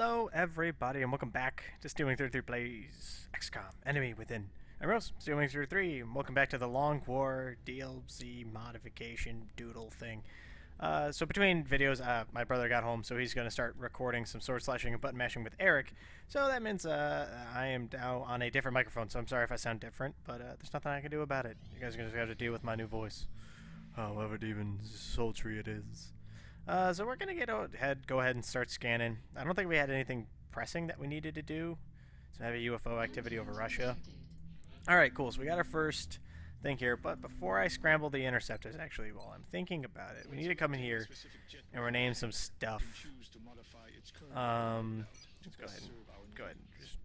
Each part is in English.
Hello, everybody, and welcome back to Stealwing 33 Plays Xcom, Enemy Within. I'm Rose, Stealwing 33, and welcome back to the Long War DLC modification doodle thing. So between videos, my brother got home, so he's going to start recording some sword slashing and button mashing with Eric. So that means I am now on a different microphone, so I'm sorry if I sound different, but there's nothing I can do about it. You guys are going to have to deal with my new voice. However even sultry it is. So we're gonna go ahead and start scanning. I don't think we had anything pressing that we needed to do. So heavy UFO activity over Russia. Alright, cool. So we got our first thing here, but before I scramble the interceptors, actually, while I'm thinking about it, we need to come in here and rename some stuff. Let's go ahead and just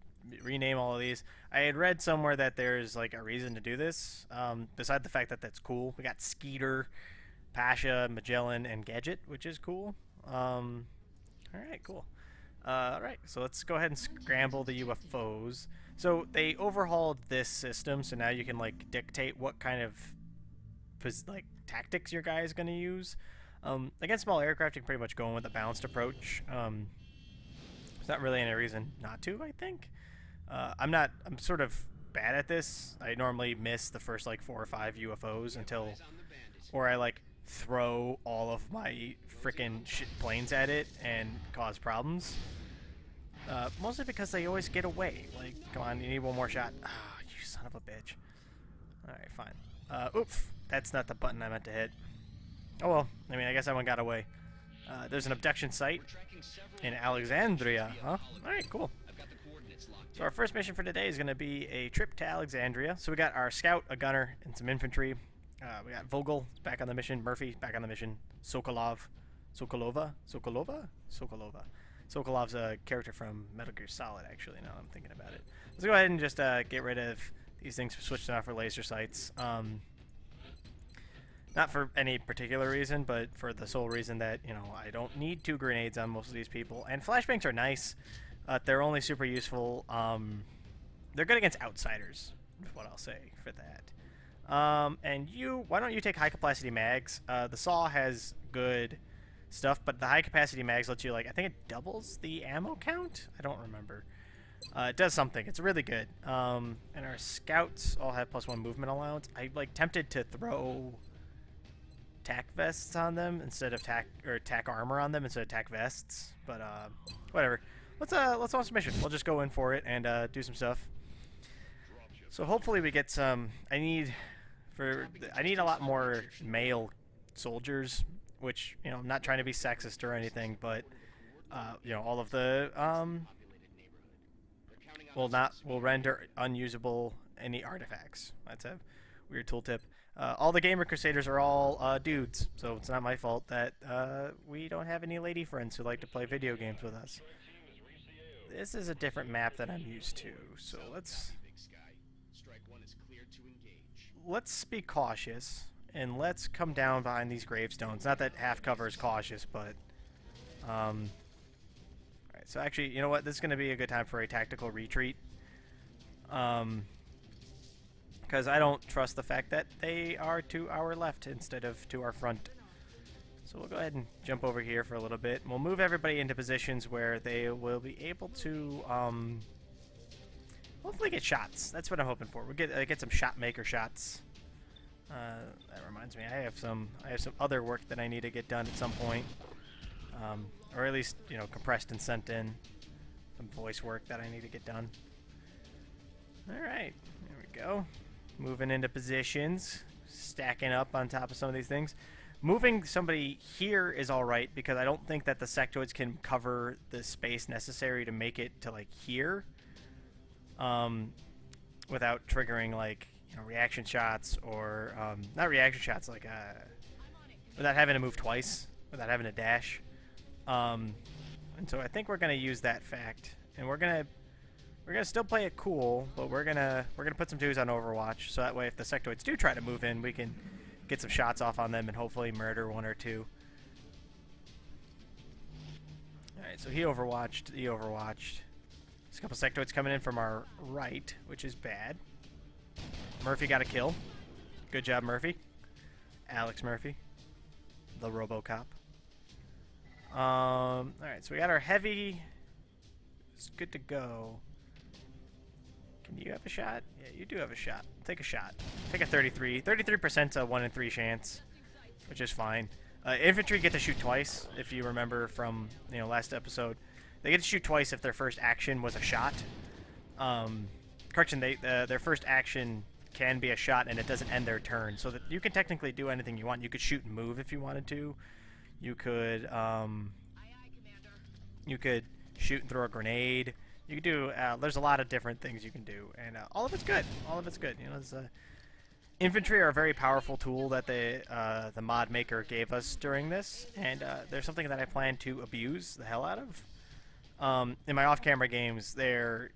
rename all of these. I had read somewhere that there's like a reason to do this, beside the fact that that's cool. We got Skeeter, Pasha, Magellan, and Gadget, which is cool. Alright, cool. Alright, so let's go ahead and scramble the UFOs. So they overhauled this system, so now you can like dictate what kind of tactics your guy is going to use. Against small aircraft, you can pretty much go in with a balanced approach. There's not really any reason not to, I think. I'm sort of bad at this. I normally miss the first like 4 or 5 UFOs or I like throw all of my frickin' planes at it and cause problems. Mostly because they always get away. Like, come on, you need one more shot. Ah, you son of a bitch. Alright, fine. Oof, that's not the button I meant to hit. Oh well, I mean, I guess that one got away. There's an abduction site in Alexandria, huh? Alright, cool. So our first mission for today is going to be a trip to Alexandria. So we got our scout, a gunner, and some infantry. We got Vogel back on the mission, Murphy back on the mission, Sokolov's a character from Metal Gear Solid, actually, now I'm thinking about it. Let's go ahead and just get rid of these things, switch them out for laser sights. Not for any particular reason, but for the sole reason that, you know, I don't need 2 grenades on most of these people. And flashbangs are nice. They're only super useful. They're good against outsiders, is what I'll say for that. And why don't you take high capacity mags? The saw has good stuff, but the high capacity mags let you, like, I think it doubles the ammo count? I don't remember. It does something. It's really good. And our scouts all have +1 movement allowance. I like tempted to throw tac vests on them instead of tac armor on them instead of tac vests, but whatever. Let's launch the mission. We'll just go in for it and do some stuff. So hopefully we get some. I need a lot more male soldiers, which, you know, I'm not trying to be sexist or anything, but you know, all of the will render unusable any artifacts. That's a weird tooltip. All the gamer Crusaders are all dudes, so it's not my fault that we don't have any lady friends who like to play video games with us. This is a different map than I'm used to, so let's be cautious, and let's come down behind these gravestones. Not that half cover is cautious, but alright, so actually, you know what? This is going to be a good time for a tactical retreat. Because I don't trust the fact that they are to our left instead of to our front. So we'll go ahead and jump over here for a little bit. We'll move everybody into positions where they will be able to hopefully get shots. That's what I'm hoping for. We'll get some shot maker shots. That reminds me, I have some other work that I need to get done at some point, or at least, you know, compressed and sent in. Some voice work that I need to get done. All right, there we go. Moving into positions, stacking up on top of some of these things. Moving somebody here is all right because I don't think that the sectoids can cover the space necessary to make it to like here, without triggering, like, you know, reaction shots or not reaction shots, like without having to move twice, without having to dash. And so I think we're gonna use that fact, and we're gonna still play it cool, but we're gonna put some 2s on Overwatch, so that way if the sectoids do try to move in, we can get some shots off on them and hopefully murder 1 or 2. Alright, so he overwatched. There's a couple sectoids coming in from our right, which is bad. Murphy got a kill. Good job, Murphy. Alex Murphy, the RoboCop. Alright, so we got our heavy is good to go. Can you have a shot? Yeah, you do have a shot. Take a shot. Take a 33. 33%'s a 1 in 3 chance, which is fine. Infantry get to shoot twice, if you remember from last episode. They get to shoot twice if their first action was a shot. Correction, their first action can be a shot, and it doesn't end their turn. So that you can technically do anything you want. You could shoot and move if you wanted to. You could shoot and throw a grenade. You can do. There's a lot of different things you can do, and all of it's good. All of it's good. Infantry are a very powerful tool that the mod maker gave us during this, and there's something that I plan to abuse the hell out of. In my off-camera games,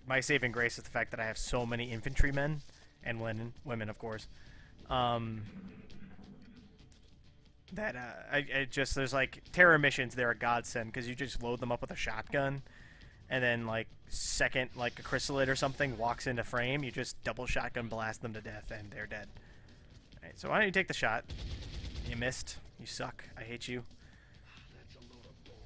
my saving grace is the fact that I have so many infantrymen and women, of course. There's like terror missions. They're a godsend because you just load them up with a shotgun, and then like a chrysalid or something walks into frame, you just double shotgun blast them to death, and they're dead. Alright, so why don't you take the shot? You missed. You suck. I hate you.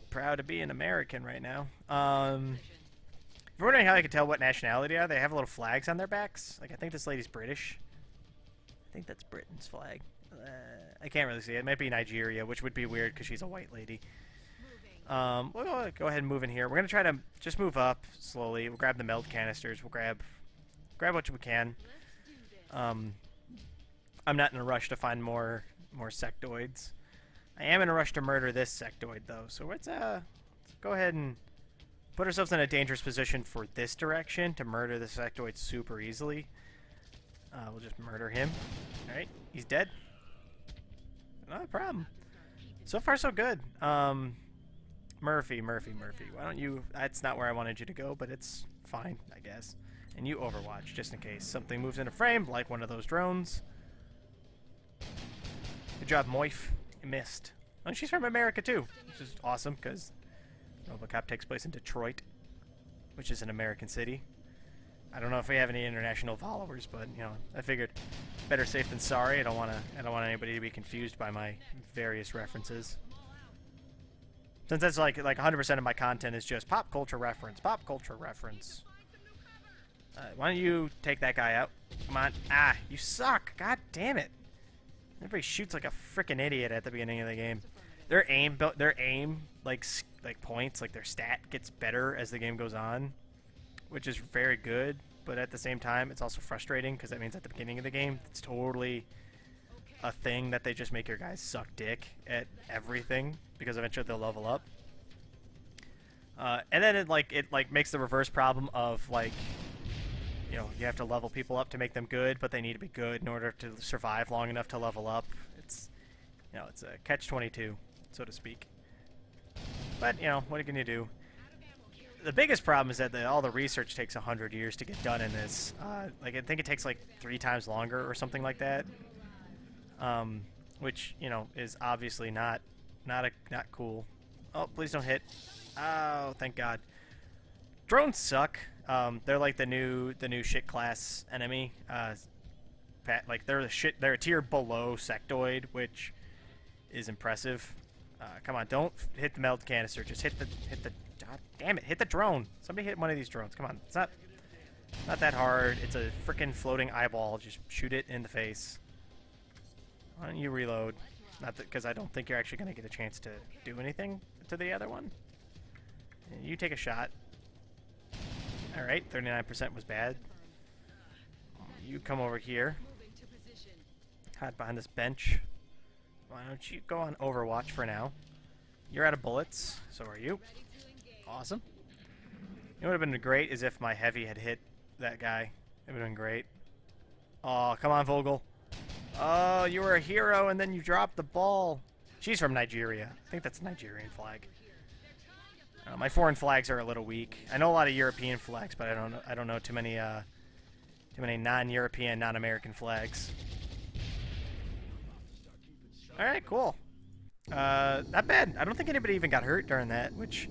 Proud to be an American right now. If you're wondering how I can tell what nationality they are, they have little flags on their backs. Like, I think this lady's British. I think that's Britain's flag. I can't really see it. It might be Nigeria, which would be weird because she's a white lady. We'll go ahead and move in here. We're going to try to just move up slowly. We'll grab the meld canisters. We'll grab what we can. I'm not in a rush to find more sectoids. I am in a rush to murder this sectoid, though. So let's go ahead and put ourselves in a dangerous position for this direction to murder the sectoid super easily. We'll just murder him. Alright, he's dead. No problem. So far, so good. Murphy. Why don't you... That's not where I wanted you to go, but it's fine, I guess. And you overwatch, just in case something moves into frame, like one of those drones. Good job, Moif. You missed. Oh, she's from America, too, which is awesome, because RoboCop takes place in Detroit, which is an American city. I don't know if we have any international followers, but, I figured better safe than sorry. I don't want anybody to be confused by my various references. Since that's like 100% of my content is just pop culture reference. Why don't you take that guy out? Come on. Ah, you suck. God damn it. Everybody shoots like a freaking idiot at the beginning of the game. Their aim like points, like their stat gets better as the game goes on, which is very good. But at the same time, it's also frustrating because that means at the beginning of the game, it's totally a thing that they just make your guys suck dick at everything because eventually they'll level up. And then it makes the reverse problem of you have to level people up to make them good, but they need to be good in order to survive long enough to level up. It's it's a catch-22, so to speak. But what can you do? The biggest problem is that all the research takes 100 years to get done in this. I think it takes like 3 times longer or something like that. Which is obviously not cool. Oh, please don't hit. Oh, thank God. Drones suck. They're like the new shit class enemy. They're a tier below sectoid, which is impressive. Come on, don't hit the meld canister. Just hit the. God damn it! Hit the drone. Somebody hit one of these drones. Come on, it's not that hard. It's a freaking floating eyeball. Just shoot it in the face. Why don't you reload? Not because I don't think you're actually going to get a chance to do anything to the other one. You take a shot. Alright, 39% was bad. You come over here. Hide behind this bench. Why don't you go on Overwatch for now? You're out of bullets. So are you. Awesome. It would have been great is if my heavy had hit that guy. It would have been great. Oh, come on, Vogel. Oh, you were a hero and then you dropped the ball. She's from Nigeria. I think that's a Nigerian flag. My foreign flags are a little weak. I know a lot of European flags, but I don't know too many non-European, non-American flags. All right, cool. Not bad. I don't think anybody even got hurt during that, which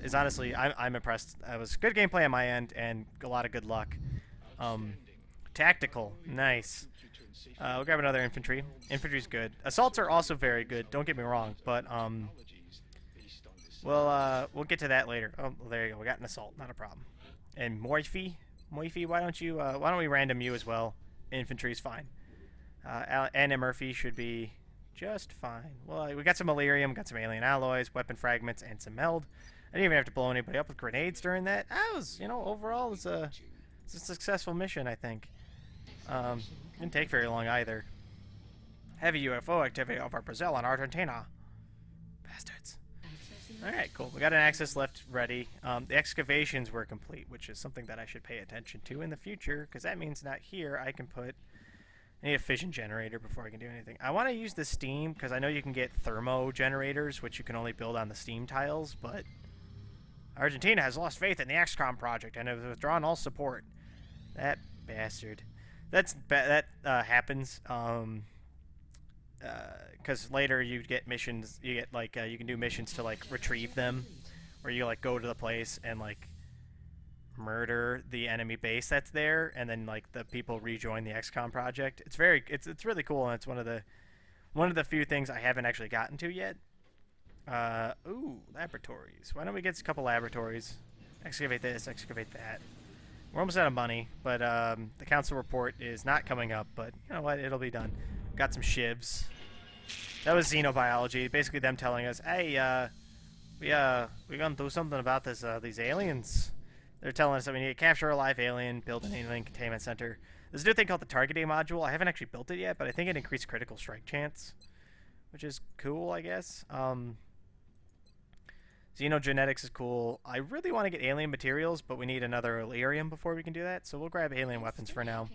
is honestly I'm impressed. It was good gameplay on my end and a lot of good luck. Tactical, nice. We'll grab another infantry. Infantry's good. Assaults are also very good. Don't get me wrong, but We'll get to that later. Oh, well, there you go. We got an assault, not a problem. And Morphe, why don't we random you as well? Infantry's fine. And Murphy should be just fine. Well, we got some Illyrium, got some alien alloys, weapon fragments, and some meld. I didn't even have to blow anybody up with grenades during that. That was, overall, it's a successful mission, I think. Didn't take very long either. Heavy UFO activity over Brazil and Argentina. Bastards. Alright, cool. We got an access lift ready. The excavations were complete, which is something that I should pay attention to in the future, because that means not here I can put... I need a fission generator before I can do anything. I want to use the steam, because I know you can get thermo generators, which you can only build on the steam tiles, but... Argentina has lost faith in the Xcom project and has withdrawn all support. That bastard. That happens, because later you get missions, you get, like, you can do missions to, like, retrieve them, where you, like, go to the place and, like, murder the enemy base that's there, and then, like, the people rejoin the XCOM project. It's really cool, and it's one of the few things I haven't actually gotten to yet. Ooh, laboratories. Why don't we get a couple laboratories? Excavate this, excavate that. We're almost out of money, but the council report is not coming up, but you know what, it'll be done. Got some shivs. That was xenobiology, basically them telling us, hey, we're gonna do something about this, these aliens. They're telling us that we need to capture a live alien, build an alien containment center. There's a new thing called the targeting module. I haven't actually built it yet, but I think it increased critical strike chance, which is cool, I guess. Xenogenetics is cool. I really want to get alien materials, but we need another Illyrium before we can do that, so we'll grab alien weapons for now.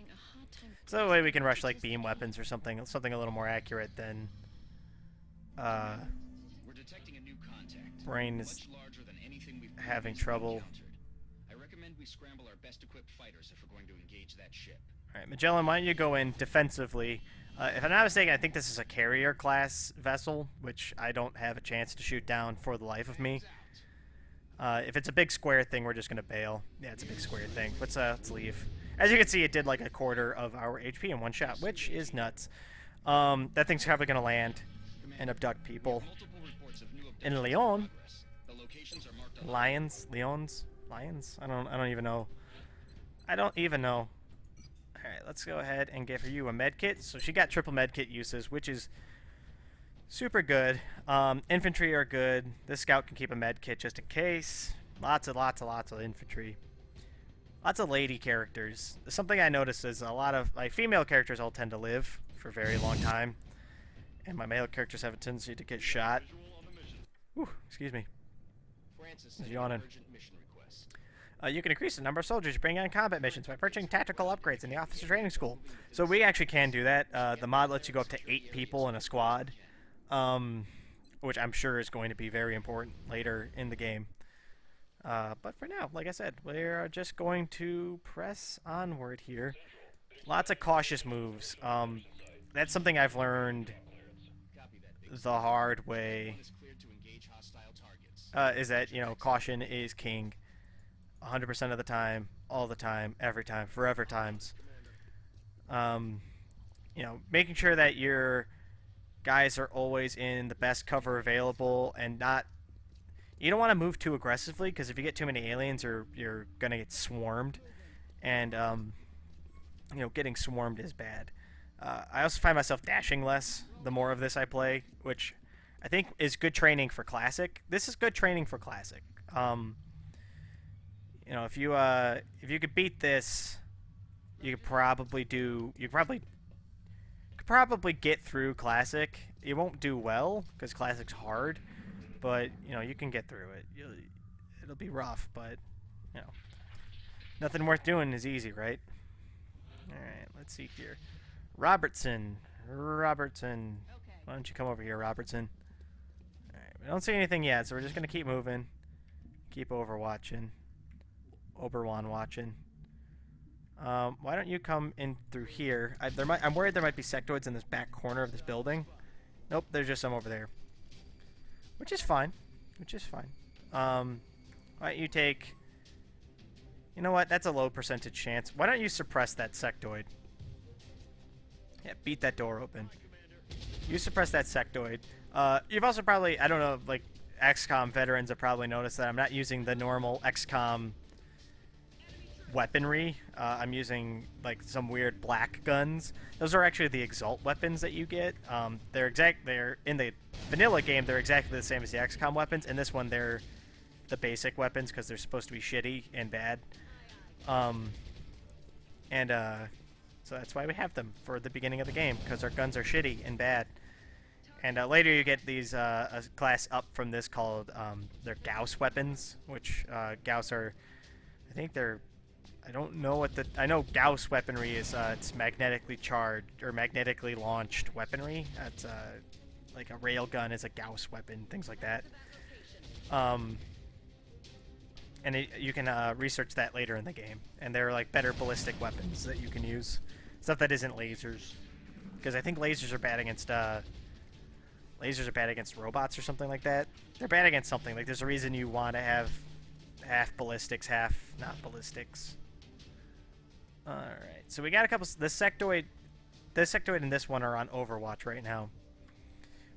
So that way we can rush, like, beam weapons or something a little more accurate than... We're detecting a new contact. Brain is having trouble. I recommend we scramble our best equipped fighters if we're going to engage that ship. Alright, Magellan, why don't you go in defensively? If I'm not mistaken, I think this is a carrier class vessel, which I don't have a chance to shoot down for the life of me. If it's a big square thing, we're just gonna bail. Yeah, it's a big square thing. Let's leave. As you can see, it did like a quarter of our HP in one shot, which is nuts. That thing's probably gonna land and abduct people. In Leon, lions. I don't even know. Alright, let's go ahead and give you a medkit. So she got triple medkit uses, which is super good. Infantry are good. This scout can keep a medkit just in case. Lots of infantry. Lots of lady characters. Something I noticed is a lot of, like, female characters all tend to live for a very long time. And my male characters have a tendency to get shot. Whew, excuse me. He's yawning. You can increase the number of soldiers you bring on combat missions by purchasing tactical upgrades in the officer training school. So we actually can do that. The mod lets you go up to 8 people in a squad, which I'm sure is going to be very important later in the game. But for now, like I said, we're just going to press onward here. Lots of cautious moves. That's something I've learned the hard way, is that, caution is king. 100% of the time, all the time, every time, forever times. Making sure that your guys are always in the best cover available and not... You don't want to move too aggressively, because if you get too many aliens, you're going to get swarmed. And, getting swarmed is bad. I also find myself dashing less the more of this I play, which I think is good training for Classic. This is good training for Classic. If you could beat this, you could probably get through Classic. You won't do well because Classic's hard, but you can get through it. It'll be rough, but nothing worth doing is easy, right? All right, let's see here. Robertson, why don't you come over here, Robertson? All right, we don't see anything yet, so we're just gonna keep moving, keep overwatching. Oberwan watching. Why don't you come in through here? I'm worried there might be sectoids in this back corner of this building. Nope, there's just some over there. Which is fine. Why don't you take... You know what? That's a low percentage chance. Why don't you suppress that sectoid? Yeah, beat that door open. You suppress that sectoid. You've also probably... I don't know, like... XCOM veterans have probably noticed that I'm not using the normal XCOM weaponry. I'm using like some weird black guns. Those are actually the Exalt weapons that you get. They're in the vanilla game. They're exactly the same as the XCOM weapons. In this one, they're the basic weapons because they're supposed to be shitty and bad. So that's why we have them for the beginning of the game, because our guns are shitty and bad. And later you get these a class up from this called they're Gauss weapons, which Gauss are, I think they're, I don't know what the, I know Gauss weaponry is it's magnetically charged or magnetically launched weaponry. That's like a railgun is a Gauss weapon, things like that. You can research that later in the game, and they're like better ballistic weapons that you can use. Stuff that isn't lasers, because I think lasers are bad against robots or something like that. They're bad against something. Like there's a reason you want to have half ballistics, half not ballistics. All right, so we got a couple. This sectoid and this one are on Overwatch right now,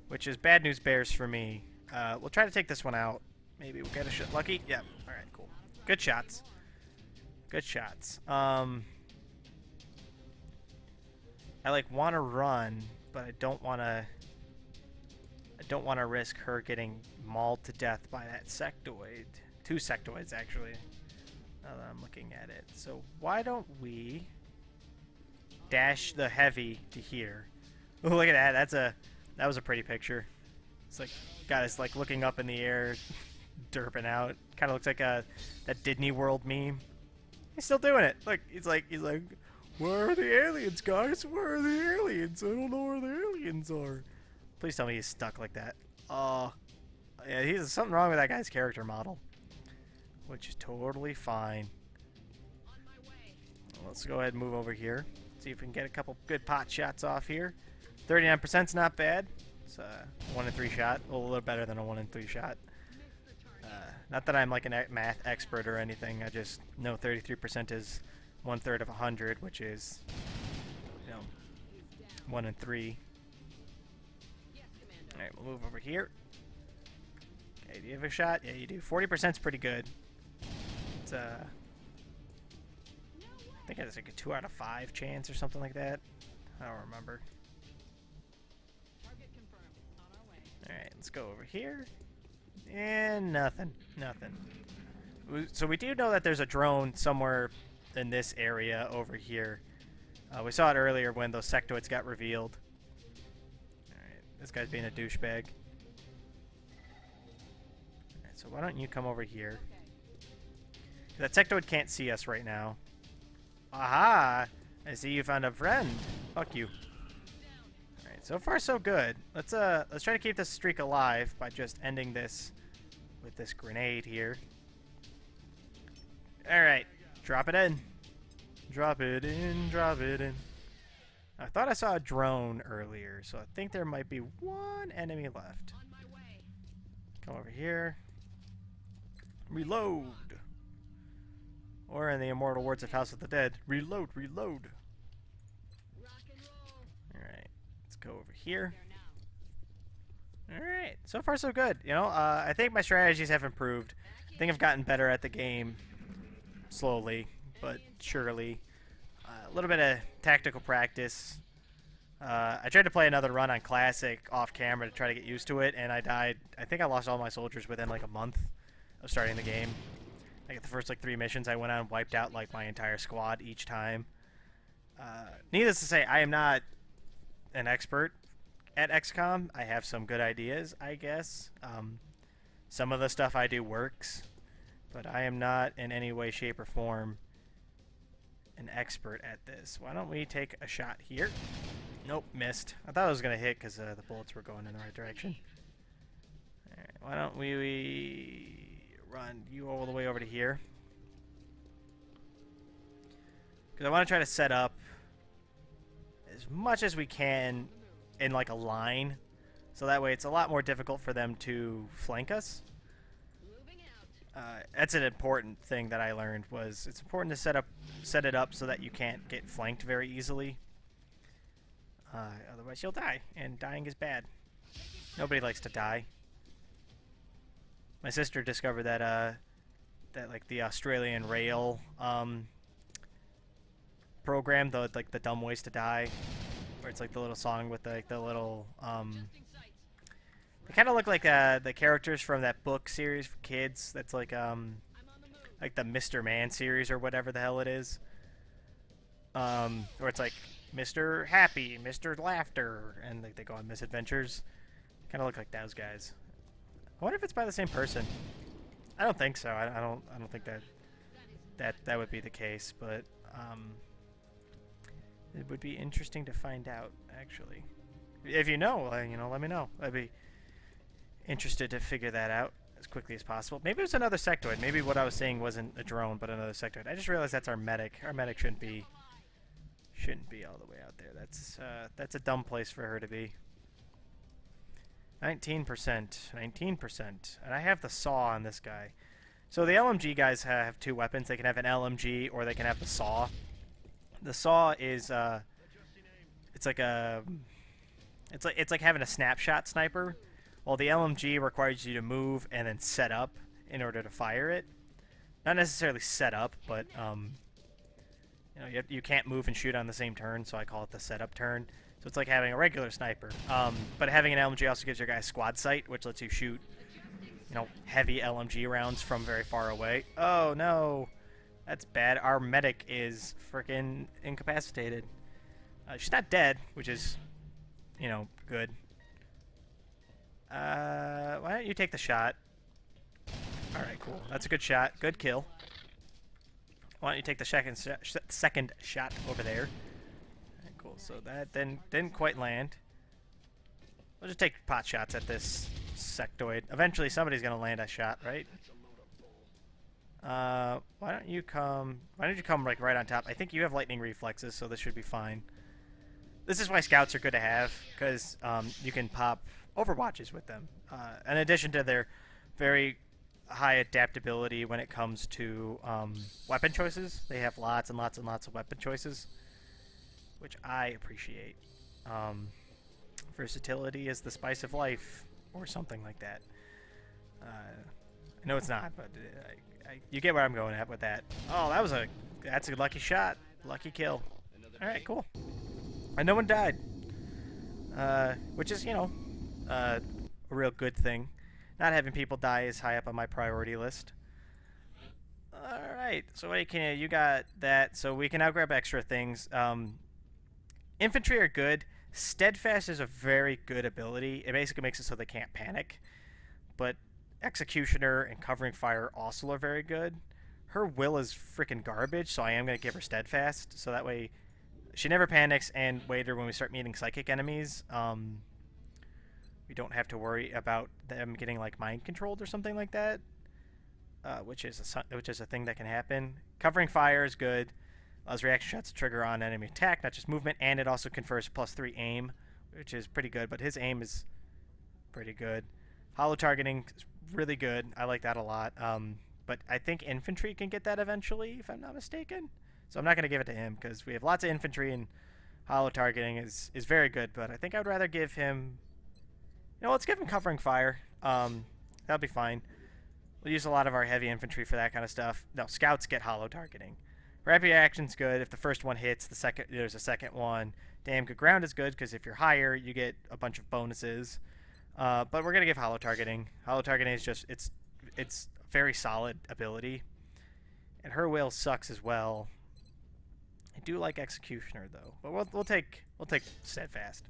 which is bad news bears for me. We'll try to take this one out. Maybe we'll get a shot. Lucky? Yeah. All right, cool. Good shots. Good shots. I like want to run, but I don't want to risk her getting mauled to death by that sectoid. 2 sectoids actually. Now that I'm looking at it. So why don't we dash the heavy to here? Oh, look at that. That was a pretty picture. It's like got us like looking up in the air, derping out. Kind of looks like that Disney World meme. He's still doing it. Look, he's like, where are the aliens, guys? Where are the aliens? I don't know where the aliens are. Please tell me he's stuck like that. Yeah, there's something wrong with that guy's character model, which is totally fine. Let's go ahead and move over here. See if we can get a couple good pot shots off here. 39%'s not bad. It's a 1 in 3 shot. A little better than a 1 in 3 shot. Not that I'm like a math expert or anything. I just know 33% is 1/3 of 100, which is, 1 in 3. All right, we'll move over here. Okay, do you have a shot? Yeah, you do. 40%'s pretty good. It's I think it's like a 2 out of 5 chance or something like that. I don't remember. All right, let's go over here. And nothing. So we do know that there's a drone somewhere in this area over here. We saw it earlier when those sectoids got revealed. Alright, this guy's being a douchebag. Alright, so why don't you come over here? That sectoid can't see us right now. Aha! I see you found a friend. Fuck you. Alright, so far so good. Let's try to keep this streak alive by just ending this with this grenade here. Alright, drop it in. Drop it in, drop it in. I thought I saw a drone earlier, so I think there might be one enemy left. Come over here. Reload. Or in the immortal words of House of the Dead, reload, reload. Alright, let's go over here. Alright, so far so good. I think my strategies have improved. I think I've gotten better at the game. Slowly, but surely. A little bit of tactical practice. I tried to play another run on Classic off camera to try to get used to it, and I died. I think I lost all my soldiers within like a month of starting the game. Like the first 3 missions I went on wiped out like my entire squad each time. Needless to say, I am not an expert at XCOM. I have some good ideas, I guess. Some of the stuff I do works, but I am not in any way, shape, or form an expert at this. Why don't we take a shot here? Nope, missed. I thought I was going to hit because the bullets were going in the right direction. Alright, why don't we run you all the way over to here? Because I want to try to set up as much as we can in like a line, so that way it's a lot more difficult for them to flank us. That's an important thing that I learned, was it's important to set it up so that you can't get flanked very easily. Otherwise you'll die, and dying is bad. Nobody likes to die. My sister discovered that like the Australian rail program, the dumb ways to die, where it's like the little song with the little they kind of look like the characters from that book series for kids. That's like the Mr. Man series or whatever the hell it is. Where it's like Mr. Happy, Mr. Laughter, and like they go on misadventures. Kind of look like those guys. I wonder if it's by the same person. I don't think so. I don't think that would be the case, but it would be interesting to find out, actually. If you know, let me know. I'd be interested to figure that out as quickly as possible. Maybe it was another sectoid. Maybe what I was saying wasn't a drone, but another sectoid. I just realized that's our medic. Our medic shouldn't be all the way out there. That's a dumb place for her to be. 19%, 19%, and I have the saw on this guy. So the LMG guys have two weapons. They can have an LMG or they can have the saw. The saw is it's like having a snapshot sniper, while the LMG requires you to move and then set up in order to fire it. Not necessarily set up, but you can't move and shoot on the same turn, so I call it the setup turn. So it's like having a regular sniper. But having an LMG also gives your guy squad sight, which lets you shoot, heavy LMG rounds from very far away. Oh no, that's bad. Our medic is freaking incapacitated. She's not dead, which is, good. Why don't you take the shot? All right, cool. That's a good shot. Good kill. Why don't you take the second shot over there? Cool, so that didn't quite land. We'll just take pot shots at this sectoid. Eventually somebody's gonna land a shot, right? Why don't you come like right on top? I think you have lightning reflexes, so this should be fine. This is why scouts are good to have, because you can pop overwatches with them. In addition to their very high adaptability when it comes to weapon choices, they have lots and lots and lots of weapon choices, which I appreciate. Versatility is the spice of life, or something like that. No, it's not, but you get where I'm going at with that. Oh, that's a lucky shot, lucky kill. All right, cool. And no one died, which is a real good thing. Not having people die is high up on my priority list. All right, so you got that. So we can now grab extra things. Infantry are good. Steadfast is a very good ability. It basically makes it so they can't panic. But Executioner and Covering Fire also are very good. Her will is freaking garbage, so I am going to give her Steadfast. So that way she never panics, and later when we start meeting psychic enemies, we don't have to worry about them getting like mind controlled or something like that. Which is a thing that can happen. Covering Fire is good. Allows reaction shots to trigger on enemy attack, not just movement, and it also confers +3 aim, which is pretty good, but his aim is pretty good. Hollow targeting is really good. I like that a lot. But I think infantry can get that eventually, if I'm not mistaken. So I'm not going to give it to him, because we have lots of infantry, and hollow targeting is very good, but I think I would rather give him... let's give him Covering Fire. That'll be fine. We'll use a lot of our heavy infantry for that kind of stuff. No, scouts get hollow targeting. Rapid reaction's good. If the first one hits, there's a second one. Damn good ground is good, because if you're higher, you get a bunch of bonuses. But we're gonna give hollow targeting. Hollow targeting is just it's very solid ability, and her will sucks as well. I do like Executioner though, but we'll take Steadfast.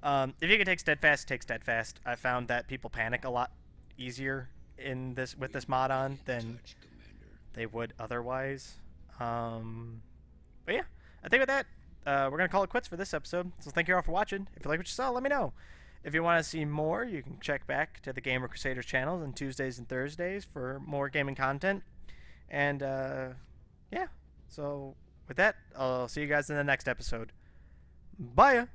If you can take Steadfast, take Steadfast. I found that people panic a lot easier with this mod on than they would otherwise. But yeah, I think with that, we're gonna call it quits for this episode. So thank you all for watching. If you like what you saw, let me know. If you want to see more, you can check back to the Gamer Crusaders channels on Tuesdays and Thursdays for more gaming content. And yeah, so with that, I'll see you guys in the next episode. Bye.